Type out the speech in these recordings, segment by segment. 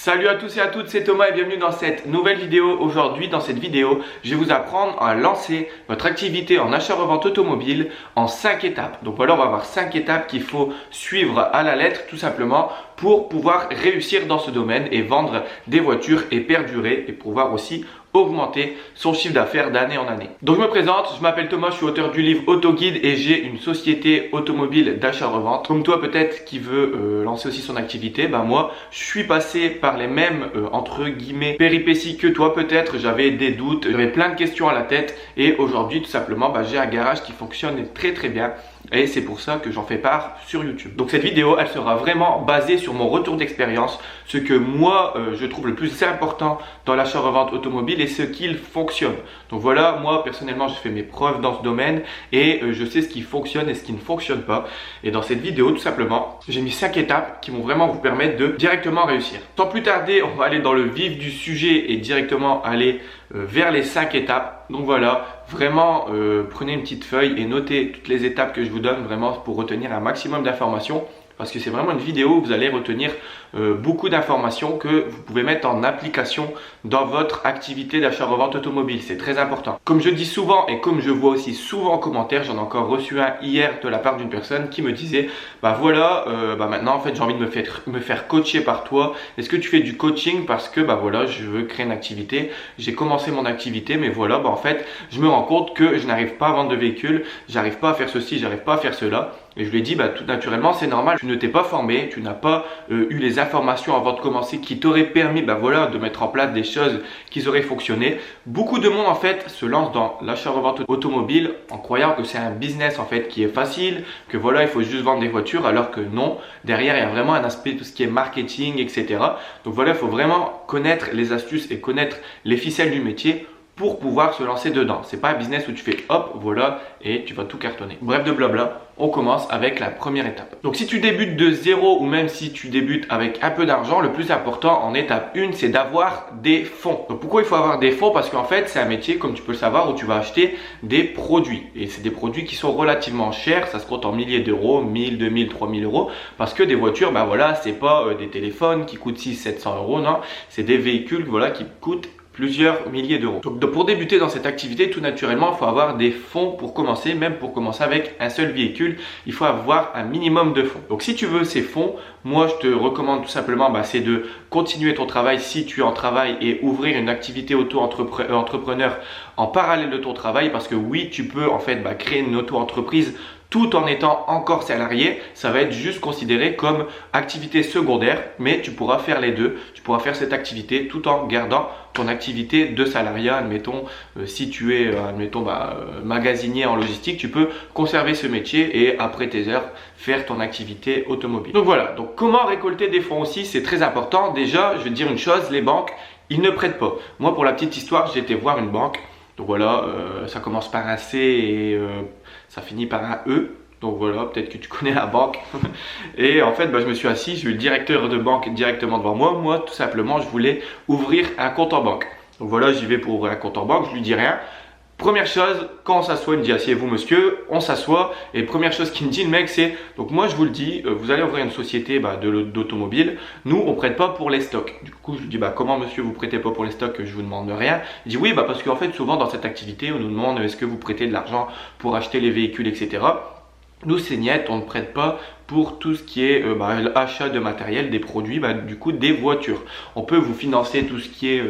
Salut à tous et à toutes, c'est Thomas et bienvenue dans cette nouvelle vidéo. Aujourd'hui, dans cette vidéo, je vais vous apprendre à lancer votre activité en achat-revente automobile en 5 étapes. Donc voilà, on va avoir 5 étapes qu'il faut suivre à la lettre tout simplement pour pouvoir réussir dans ce domaine et vendre des voitures et perdurer et pouvoir aussi augmenter son chiffre d'affaires d'année en année. Donc je me présente, je m'appelle Thomas, je suis auteur du livre Autoguide et j'ai une société automobile d'achat-revente. Comme toi peut-être qui veut lancer aussi son activité, moi je suis passé par les mêmes entre guillemets péripéties que toi peut-être. J'avais des doutes, j'avais plein de questions à la tête et aujourd'hui tout simplement j'ai un garage qui fonctionne très bien. Et c'est pour ça que j'en fais part sur YouTube. Donc cette vidéo, elle sera vraiment basée sur mon retour d'expérience, ce que moi je trouve le plus important dans l'achat-revente automobile et ce qu'il fonctionne. Donc voilà, moi personnellement, j'ai fait mes preuves dans ce domaine et je sais ce qui fonctionne et ce qui ne fonctionne pas. Et dans cette vidéo, tout simplement, j'ai mis 5 étapes qui vont vraiment vous permettre de directement réussir. Sans plus tarder, on va aller dans le vif du sujet et directement aller vers les 5 étapes. Donc voilà, vraiment prenez une petite feuille et notez toutes les étapes que je vous donne vraiment pour retenir un maximum d'informations. Parce que c'est vraiment une vidéo où vous allez retenir beaucoup d'informations que vous pouvez mettre en application dans votre activité d'achat-revente automobile. C'est très important. Comme je dis souvent et comme je vois aussi souvent en commentaire, j'en ai encore reçu un hier de la part d'une personne qui me disait voilà, maintenant en fait j'ai envie de me faire coacher par toi. Est-ce que tu fais du coaching parce que voilà, je veux créer une activité. J'ai commencé mon activité mais voilà, en fait je me rends compte que je n'arrive pas à vendre de véhicules, j'arrive pas à faire ceci, j'arrive pas à faire cela. Et je lui ai dit, tout naturellement, c'est normal. Tu ne t'es pas formé, tu n'as pas eu les informations avant de commencer qui t'auraient permis de mettre en place des choses qui auraient fonctionné. Beaucoup de monde en fait se lance dans l'achat-revente automobile en croyant que c'est un business en fait qui est facile, que voilà, il faut juste vendre des voitures, alors que non. Derrière, il y a vraiment un aspect, tout ce qui est marketing, etc. Donc voilà, il faut vraiment connaître les astuces et connaître les ficelles du métier pour pouvoir se lancer dedans. C'est pas un business où tu fais hop, voilà, et tu vas tout cartonner. Bref de blabla, on commence avec la première étape. Donc si tu débutes de zéro ou même si tu débutes avec un peu d'argent, le plus important en étape 1, c'est d'avoir des fonds. Donc pourquoi il faut avoir des fonds? Parce qu'en fait, c'est un métier, comme tu peux le savoir, où tu vas acheter des produits. Et c'est des produits qui sont relativement chers, ça se compte en milliers d'euros, 1000, 2000, 3000 euros. Parce que des voitures, voilà, c'est pas des téléphones qui coûtent 600, 700 euros, non. C'est des véhicules, voilà, qui coûtent plusieurs milliers d'euros. Donc pour débuter dans cette activité, tout naturellement, il faut avoir des fonds pour commencer. Même pour commencer avec un seul véhicule, il faut avoir un minimum de fonds. Donc si tu veux ces fonds, moi je te recommande tout simplement c'est de continuer ton travail si tu es en travail et ouvrir une activité auto-entrepreneur en parallèle de ton travail. Parce que oui, tu peux en fait créer une auto-entreprise tout en étant encore salarié. Ça va être juste considéré comme activité secondaire, mais tu pourras faire les deux. Tu pourras faire cette activité tout en gardant ton activité de salariat. Admettons, si tu es magasinier en logistique, tu peux conserver ce métier et après tes heures, faire ton activité automobile. Donc voilà, donc comment récolter des fonds aussi, c'est très important. Déjà, je vais te dire une chose, les banques, ils ne prêtent pas. Moi, pour la petite histoire, j'ai été voir une banque. Donc voilà, ça commence par un C et ça finit par un E. Donc voilà, peut-être que tu connais la banque. Et en fait, je me suis assis, j'ai eu le directeur de banque directement devant moi. Moi, tout simplement, je voulais ouvrir un compte en banque. Donc voilà, j'y vais pour ouvrir un compte en banque, je lui dis rien. Première chose, quand on s'assoit, il me dit asseyez-vous monsieur, on s'assoit et première chose qu'il me dit le mec c'est, donc moi je vous le dis, vous allez ouvrir une société d'automobile, nous on prête pas pour les stocks. Du coup je lui dis comment monsieur vous prêtez pas pour les stocks, je vous demande rien. Il dit oui parce qu'en fait souvent dans cette activité on nous demande est-ce que vous prêtez de l'argent pour acheter les véhicules etc. Nous c'est net, on ne prête pas pour tout ce qui est l'achat de matériel, des produits, du coup des voitures. On peut vous financer tout ce qui est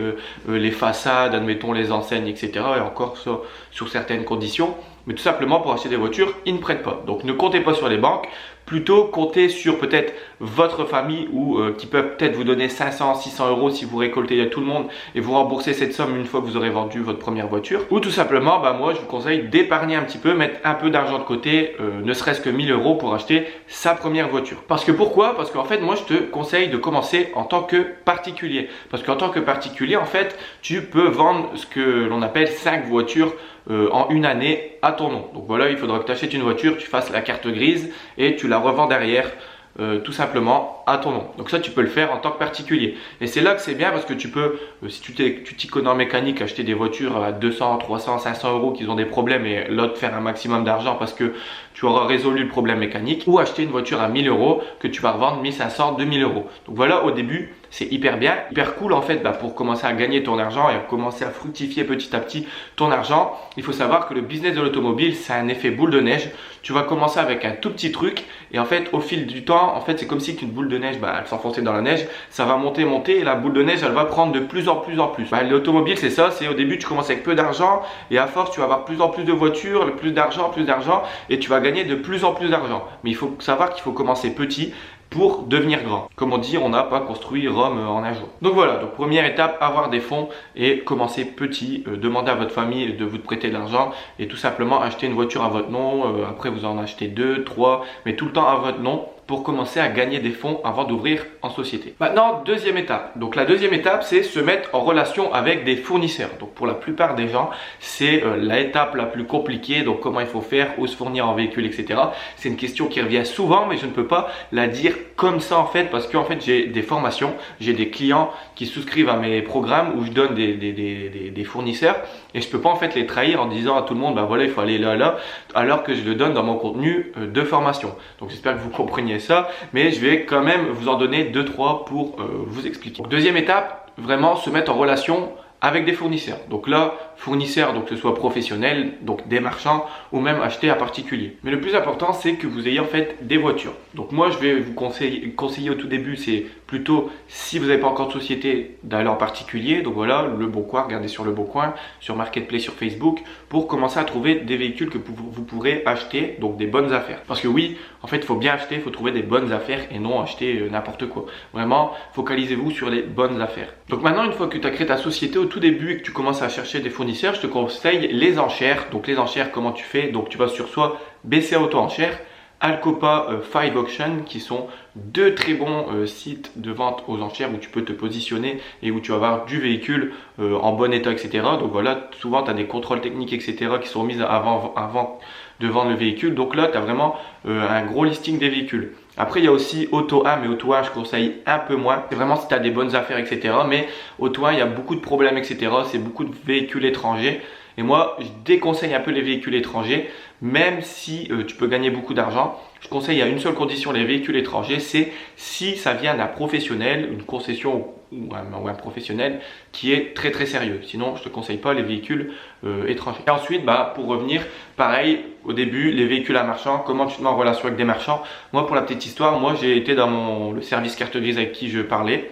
les façades, admettons les enseignes, etc. Et encore ça sur certaines conditions. Mais tout simplement pour acheter des voitures, ils ne prêtent pas. Donc ne comptez pas sur les banques, plutôt comptez sur peut-être votre famille ou qui peuvent peut-être vous donner 500, 600 euros si vous récoltez tout le monde et vous remboursez cette somme une fois que vous aurez vendu votre première voiture. Ou tout simplement, moi je vous conseille d'épargner un petit peu, mettre un peu d'argent de côté, ne serait-ce que 1000 euros pour acheter sa première voiture. Parce que pourquoi? Parce qu'en fait moi je te conseille de commencer en tant que particulier. Parce qu'en tant que particulier en fait tu peux vendre ce que l'on appelle 5 voitures en une année à ton nom. Donc voilà, il faudra que tu achètes une voiture, tu fasses la carte grise et tu la revends derrière tout simplement à ton nom. Donc ça, tu peux le faire en tant que particulier. Et c'est là que c'est bien parce que tu peux, si tu t'y connais en mécanique, acheter des voitures à 200, 300, 500 euros qui ont des problèmes et l'autre faire un maximum d'argent parce que tu auras résolu le problème mécanique, ou acheter une voiture à 1000 euros que tu vas revendre 1500, 2000 euros. Donc voilà, au début, c'est hyper bien, hyper cool en fait pour commencer à gagner ton argent et à commencer à fructifier petit à petit ton argent. Il faut savoir que le business de l'automobile, c'est un effet boule de neige. Tu vas commencer avec un tout petit truc et en fait, au fil du temps, en fait, c'est comme si une boule de neige, elle s'enfonçait dans la neige, ça va monter, monter et la boule de neige, elle va prendre de plus en plus en plus. L'automobile, c'est ça, c'est au début, tu commences avec peu d'argent et à force, tu vas avoir plus en plus de voitures, plus d'argent et tu vas gagner de plus en plus d'argent. Mais il faut savoir qu'il faut commencer petit pour devenir grand. Comme on dit, on n'a pas construit Rome en un jour. Donc voilà, donc première étape, avoir des fonds et commencer petit, demander à votre famille de vous prêter de l'argent et tout simplement acheter une voiture à votre nom, après vous en achetez 2, 3, mais tout le temps à votre nom pour commencer à gagner des fonds avant d'ouvrir en société. Maintenant, deuxième étape. Donc la deuxième étape, c'est se mettre en relation avec des fournisseurs. Donc pour la plupart des gens, c'est l'étape la plus compliquée. Donc comment il faut faire, où se fournir en véhicule, etc. C'est une question qui revient souvent, mais je ne peux pas la dire comme ça en fait, parce qu'en fait j'ai des formations, j'ai des clients qui souscrivent à mes programmes où je donne des fournisseurs et je peux pas en fait les trahir en disant à tout le monde, voilà, il faut aller là, alors que je le donne dans mon contenu de formation. Donc j'espère que vous compreniez ça, mais je vais quand même vous en donner 2-3 pour vous expliquer. Donc, deuxième étape, vraiment se mettre en relation avec des fournisseurs. Donc là, fournisseurs, donc que ce soit professionnel, donc des marchands ou même acheter à particulier. Mais le plus important, c'est que vous ayez en fait des voitures. Donc moi, je vais vous conseiller au tout début, c'est plutôt si vous n'avez pas encore de société, d'aller en particulier. Donc voilà, Le Bon Coin, regardez sur Le Bon Coin, sur Marketplace, sur Facebook, pour commencer à trouver des véhicules que vous pourrez acheter, donc des bonnes affaires. Parce que oui, en fait, il faut bien acheter, il faut trouver des bonnes affaires et non acheter n'importe quoi. Vraiment, focalisez-vous sur les bonnes affaires. Donc maintenant, une fois que tu as créé ta société au tout début et que tu commences à chercher des fournisseurs, je te conseille les enchères. Donc les enchères, comment tu fais? Donc tu vas sur soit BCA Auto Enchères, Alcopa 5 Auction, qui sont deux très bons sites de vente aux enchères où tu peux te positionner et où tu vas avoir du véhicule en bon état, etc. Donc voilà, souvent tu as des contrôles techniques, etc. qui sont mis avant de vendre le véhicule. Donc là, tu as vraiment un gros listing des véhicules. Après, il y a aussi Auto 1, mais Auto 1, je conseille un peu moins. C'est vraiment si tu as des bonnes affaires, etc. Mais Auto 1, il y a beaucoup de problèmes, etc. C'est beaucoup de véhicules étrangers. Et moi, je déconseille un peu les véhicules étrangers, même si tu peux gagner beaucoup d'argent. Je conseille à une seule condition les véhicules étrangers, c'est si ça vient d'un professionnel, une concession ou un professionnel qui est très très sérieux. Sinon, je ne te conseille pas les véhicules étrangers. Et ensuite, pour revenir, pareil, au début, les véhicules à marchand, comment tu te mets en relation avec des marchands? Moi, pour la petite histoire, moi j'ai été dans le service carte grise avec qui je travaillais,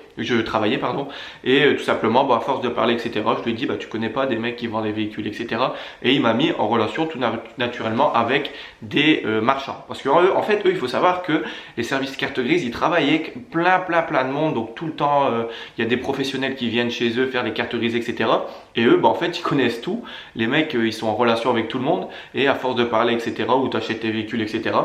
et tout simplement, à force de parler, etc., je lui ai dit, tu connais pas des mecs qui vendent des véhicules, etc. Et il m'a mis en relation tout naturellement avec des marchands. Parce qu'en fait, eux, il faut savoir que les services carte grise, ils travaillent avec plein de monde, donc tout le temps, il y a des professionnels qui viennent chez eux faire les cartes grises, etc. Et eux, en fait, ils connaissent tout. Les mecs, ils sont en relation avec tout le monde, et à force de parler, etc., ou tu achètes tes véhicules, etc.,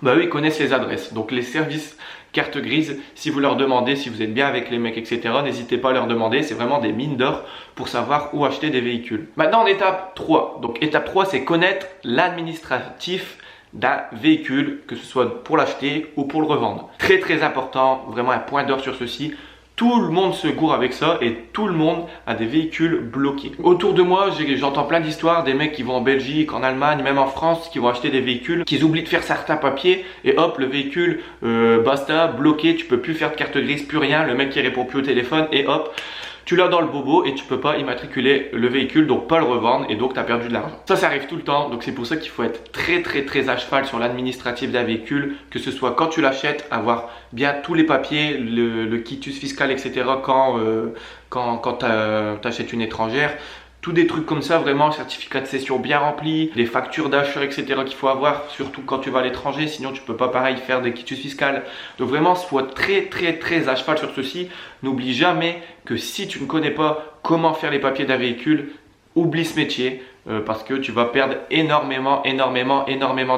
eux, ils connaissent les adresses. Donc les services carte grise, si vous leur demandez, si vous êtes bien avec les mecs, etc., n'hésitez pas à leur demander. C'est vraiment des mines d'or pour savoir où acheter des véhicules. Maintenant, en étape 3. Donc étape 3, c'est connaître l'administratif d'un véhicule, que ce soit pour l'acheter ou pour le revendre. Très très important, vraiment un point d'or sur ceci. Tout le monde se gourre avec ça et tout le monde a des véhicules bloqués. Autour de moi, j'entends plein d'histoires, des mecs qui vont en Belgique, en Allemagne, même en France, qui vont acheter des véhicules, qui oublient de faire certains papiers et hop, le véhicule, basta, bloqué, tu peux plus faire de carte grise, plus rien, le mec qui répond plus au téléphone et hop, tu l'as dans le bobo et tu peux pas immatriculer le véhicule, donc pas le revendre et donc tu as perdu de l'argent. Ça arrive tout le temps, donc c'est pour ça qu'il faut être très à cheval sur l'administratif d'un véhicule, que ce soit quand tu l'achètes, avoir bien tous les papiers, le quitus fiscal, etc. quand tu achètes une étrangère. Tous des trucs comme ça, vraiment, certificat de cession bien rempli, des factures d'achat, etc. qu'il faut avoir, surtout quand tu vas à l'étranger, sinon tu peux pas pareil faire des quitus fiscales. Donc vraiment, sois très à cheval sur ceci. N'oublie jamais que si tu ne connais pas comment faire les papiers d'un véhicule, oublie ce métier parce que tu vas perdre énormément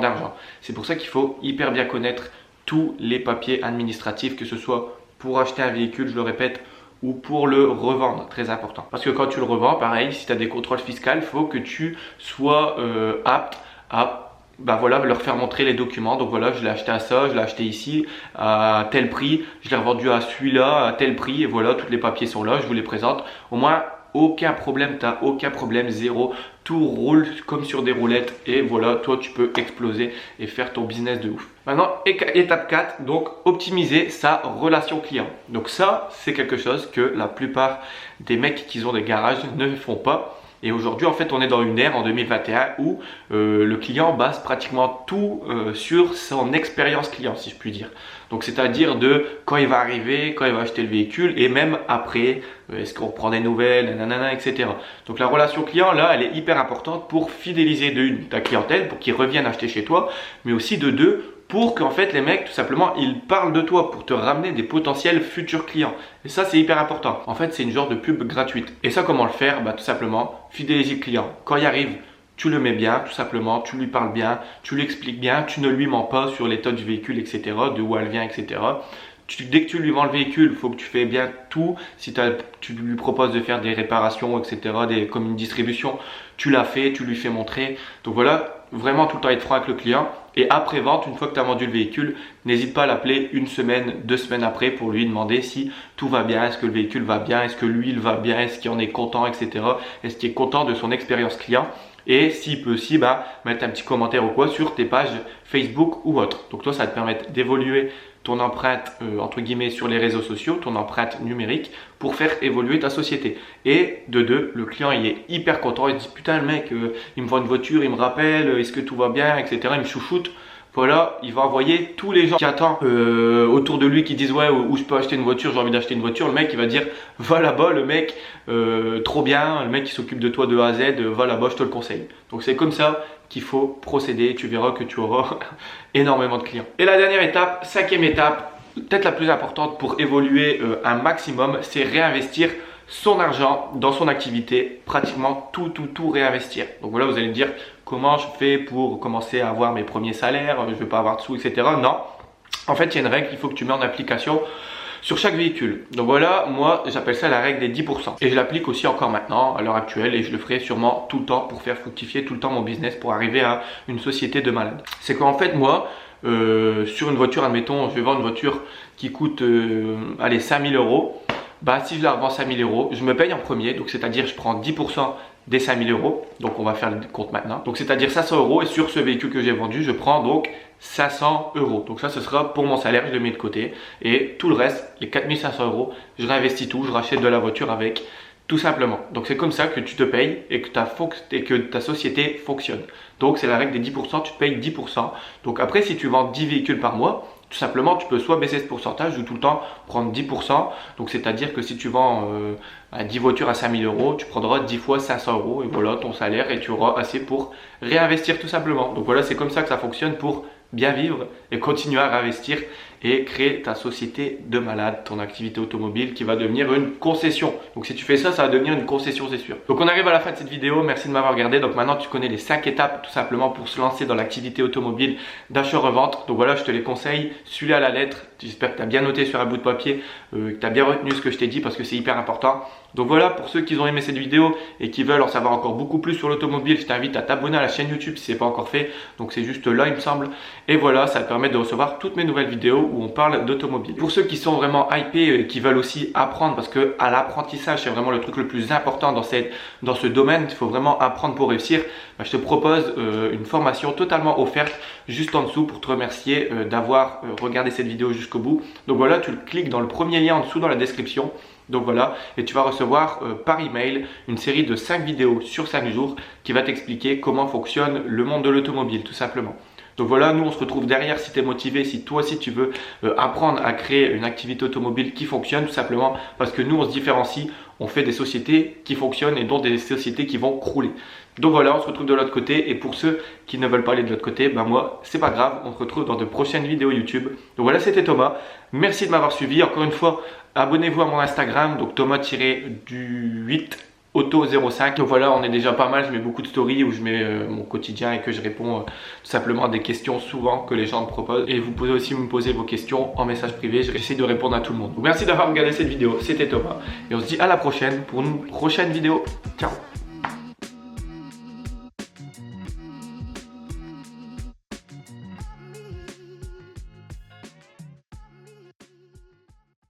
d'argent. C'est pour ça qu'il faut hyper bien connaître tous les papiers administratifs, que ce soit pour acheter un véhicule, je le répète, ou pour le revendre, très important. Parce que quand tu le revends, pareil, si tu as des contrôles fiscaux, il faut que tu sois apte à bah voilà, leur faire montrer les documents. Donc voilà, je l'ai acheté à ça, je l'ai acheté ici à tel prix, je l'ai revendu à celui-là à tel prix et voilà, tous les papiers sont là, je vous les présente. Au moins, aucun problème, t'as aucun problème, zéro. Tout roule comme sur des roulettes et voilà, toi tu peux exploser et faire ton business de ouf. Maintenant, étape 4, donc optimiser sa relation client. Donc ça, c'est quelque chose que la plupart des mecs qui ont des garages ne font pas. Et aujourd'hui, en fait, on est dans une ère en 2021 où le client base pratiquement tout sur son expérience client, si je puis dire. Donc, c'est-à-dire de quand il va arriver, quand il va acheter le véhicule et même après, est-ce qu'on prend des nouvelles, nanana, etc. Donc, la relation client, là, elle est hyper importante pour fidéliser de une ta clientèle, pour qu'ils reviennent acheter chez toi, mais aussi de deux, pour qu'en fait les mecs tout simplement ils parlent de toi pour te ramener des potentiels futurs clients. Et ça c'est hyper important. En fait c'est une genre de pub gratuite. Et ça comment le faire? Bah tout simplement fidéliser le client. Quand il arrive, tu le mets bien, tout simplement, tu lui parles bien, tu lui expliques bien, tu ne lui mens pas sur l'état du véhicule, etc. De où elle vient, etc. Dès que tu lui vends le véhicule, il faut que tu fais bien tout. Si tu lui proposes de faire des réparations, etc., comme une distribution, tu l'as fait, tu lui fais montrer. Donc voilà, vraiment tout le temps être franc avec le client. Et après vente, une fois que tu as vendu le véhicule, n'hésite pas à l'appeler une semaine, 2 semaines après pour lui demander si tout va bien, est-ce que le véhicule va bien, est-ce que lui il va bien, est-ce qu'il en est content, etc. Est-ce qu'il est content de son expérience client. Et s'il peut aussi mettre un petit commentaire ou quoi sur tes pages Facebook ou autre. Donc toi, ça va te permettre d'évoluer ton empreinte entre guillemets sur les réseaux sociaux, ton empreinte numérique pour faire évoluer ta société. Et de deux, le client il est hyper content, il se dit putain le mec il me vend une voiture, il me rappelle, est-ce que tout va bien, etc. Il me chouchoute. Voilà, il va envoyer tous les gens qui attendent autour de lui qui disent ouais où je peux acheter une voiture, j'ai envie d'acheter une voiture. Le mec il va dire va là-bas, le mec trop bien, le mec qui s'occupe de toi de A à Z, va là-bas, je te le conseille. Donc c'est comme ça qu'il faut procéder, tu verras que tu auras énormément de clients. Et la dernière étape, 5e étape, peut-être la plus importante pour évoluer un maximum, c'est réinvestir son argent dans son activité, pratiquement tout réinvestir. Donc voilà, vous allez me dire comment je fais pour commencer à avoir mes premiers salaires, je ne vais pas avoir de sous, etc. Non, en fait, il y a une règle qu'il faut que tu mets en application sur chaque véhicule. Donc voilà, moi j'appelle ça la règle des 10%. Et je l'applique aussi encore maintenant, à l'heure actuelle, et je le ferai sûrement tout le temps pour faire fructifier tout le temps mon business, pour arriver à une société de malade. C'est qu'en fait, moi, sur une voiture, admettons, je vais vendre une voiture qui coûte, allez, 5000 euros. Bah, si je la revends 5000 euros, je me paye en premier, donc c'est-à-dire je prends 10% des 5000 euros. Donc on va faire le compte maintenant. Donc c'est-à-dire 500 euros et sur ce véhicule que j'ai vendu, je prends donc 500 euros. Donc ça, ce sera pour mon salaire, je le mets de côté. Et tout le reste, les 4500 euros, je réinvestis tout, je rachète de la voiture avec, tout simplement. Donc c'est comme ça que tu te payes et que ta société fonctionne. Donc c'est la règle des 10%, tu te payes 10%. Donc après, si tu vends 10 véhicules par mois, tout simplement, tu peux soit baisser ce pourcentage ou tout le temps prendre 10%. Donc, c'est-à-dire que si tu vends 10 voitures à 5000 euros, tu prendras 10 fois 500 euros et voilà ton salaire et tu auras assez pour réinvestir tout simplement. Donc, voilà, c'est comme ça que ça fonctionne pour bien vivre et continuer à réinvestir et créer ta société de malade, ton activité automobile qui va devenir une concession. Donc si tu fais ça, ça va devenir une concession, c'est sûr. Donc on arrive à la fin de cette vidéo, merci de m'avoir regardé. Donc maintenant tu connais les 5 étapes tout simplement pour se lancer dans l'activité automobile d'achat-revente. Donc voilà, je te les conseille, suis-les à la lettre. J'espère que tu as bien noté sur un bout de papier, que tu as bien retenu ce que je t'ai dit parce que c'est hyper important. Donc voilà, pour ceux qui ont aimé cette vidéo et qui veulent en savoir encore beaucoup plus sur l'automobile, je t'invite à t'abonner à la chaîne YouTube si ce n'est pas encore fait. Donc c'est juste là il me semble. Et voilà, ça te permet de recevoir toutes mes nouvelles vidéos où on parle d'automobile. Pour ceux qui sont vraiment hypés et qui veulent aussi apprendre, parce que à l'apprentissage c'est vraiment le truc le plus important dans ce domaine, il faut vraiment apprendre pour réussir. Je te propose une formation totalement offerte juste en dessous pour te remercier d'avoir regardé cette vidéo jusqu'au bout. Donc voilà, tu cliques dans le premier lien en dessous dans la description. Donc voilà, et tu vas recevoir par email une série de 5 vidéos sur 5 jours qui va t'expliquer comment fonctionne le monde de l'automobile tout simplement. Donc voilà, nous on se retrouve derrière si tu es motivé, si toi aussi tu veux apprendre à créer une activité automobile qui fonctionne tout simplement parce que nous on se différencie, on fait des sociétés qui fonctionnent et donc des sociétés qui vont crouler. Donc voilà, on se retrouve de l'autre côté et pour ceux qui ne veulent pas aller de l'autre côté, ben moi c'est pas grave, on se retrouve dans de prochaines vidéos YouTube. Donc voilà, c'était Thomas, merci de m'avoir suivi, encore une fois, abonnez-vous à mon Instagram, donc Thomas-du8 Auto05. Donc voilà, on est déjà pas mal, je mets beaucoup de stories où je mets mon quotidien et que je réponds tout simplement à des questions souvent que les gens me proposent. Et vous pouvez aussi me poser vos questions en message privé, j'essaie de répondre à tout le monde. Donc merci d'avoir regardé cette vidéo, c'était Thomas et on se dit à la prochaine pour une prochaine vidéo. Ciao.